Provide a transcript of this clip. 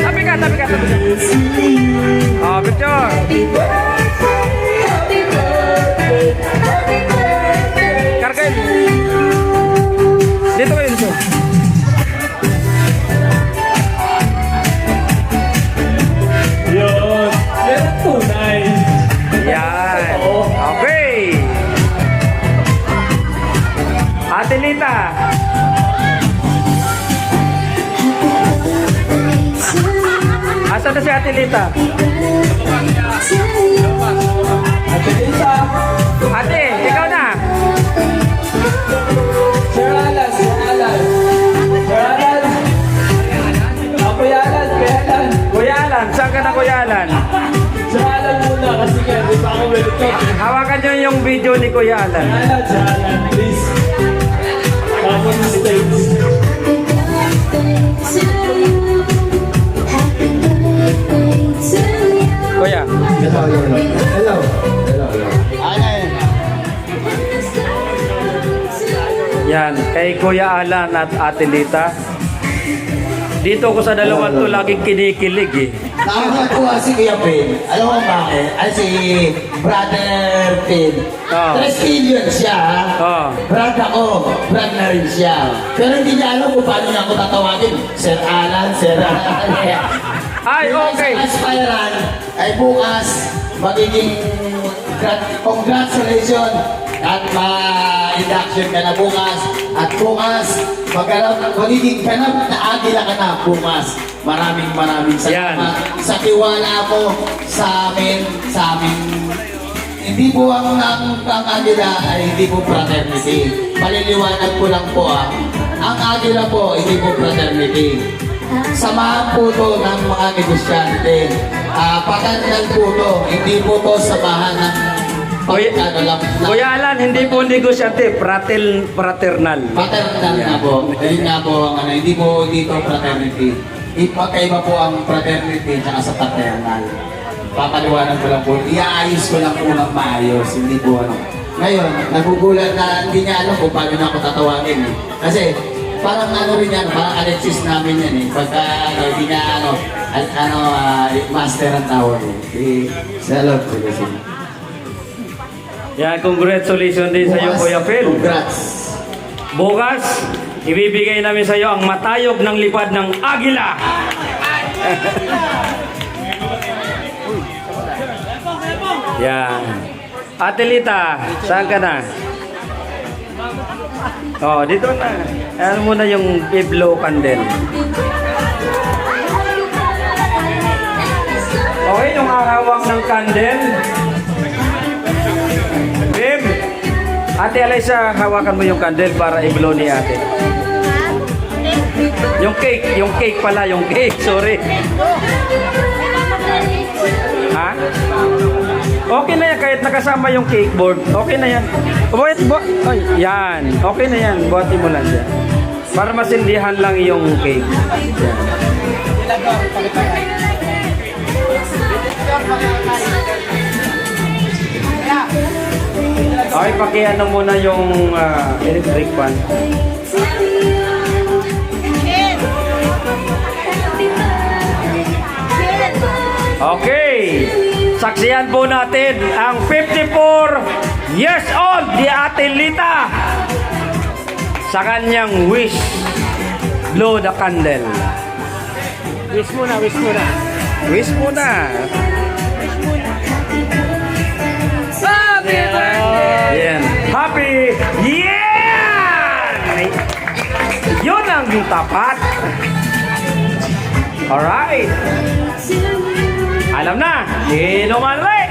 Tabi ka, tabi ka, tabi ka. Oh, picture. Kargain. Dito kayo, dito. Yun. Yan ang tunay. Yan. Okay. Ate Lita. Asan na si Ate Lita? Ate Lisa. Ate, ikaw na. Sir Alan. Sir Alan. Sir Alan. Kuya Alan. Kuya Alan. Kuya Alan, saan ka na Kuya Alan? Sir Alan muna kasi kaya di pa ako welcome. Hawakan nyo yung video ni Kuya Alan. Sir Alan, please. Come on the stage. Kuya. Hello. Yan, kay Kuya Alan at Ate Lita. Dito ko sa dalawang to laging kinikilig eh. Nakakakuha si Kuya Pin. Alam mo bakit? Ay si Brother Pin. Oh. 3 million siya. Oh. Brad ako. Brad na rin siya. Pero hindi niya alam kung paano niya ako tatawagin. Sir Alan, Sir Alan. Ay, okay. Sa aspiran ay bukas magiging congratulations at ma-induction ka na bukas. At bukas magiging ganap na agila ka na bukas. Maraming salamat sa tiwala mo sa amin. Hindi po ang agila ay hindi po fraternity. Paliliwanag ko lang po ang agila po hindi po fraternity. Samahan po to ng mga negosyante. Patanggal po to, hindi po to samahan ng Kuya Alan, hindi po negosyante, fraternal. Paternal na po. Hindi nga po ang hindi po dito fraternity. Ipagkaiba po ang fraternity at sa paternal. Papaliwanag ko lang po. Iaayos ko lang po ng maayos. Hindi po Ngayon, nagugulat na hindi niya alam kung paano na ako tatawagin. Kasi parang rin yan, parang Alexis namin yan eh. Pagka hindi niya master ang tawag eh. Salot ko kasi. Yan, congratulations din sa iyo Kuya Phil. Congrats. Bukas, ibibigay namin sa iyo ang matayog ng lipad ng agila. Yan. Ate Lita, saan ka na? Oh, dito na. Ano muna yung i-blow candle. Okay, yung hahawak ng candle. Bim, Ate Alyssa, hawakan mo yung candle para i-blow ni ate. Yung cake pala, yung cake, sorry. Ha? Okay na yan, kahit nakasama yung cake board. Okay na yan. Ay, yan. Okay na yan. Buhatin mo lang yan. Para masindihan lang yung cake. Yan. Okay, pakiano muna yung electric fan. Okay. Saksiyan po natin ang 54 years old di Ate Lita sa kanyang wish. Blow the candle. Wish muna, wish muna. Wish muna. Happy birthday! Yan. Happy! Yeah! Yun ang tapat. Alright. Alam na. Inuman ulit.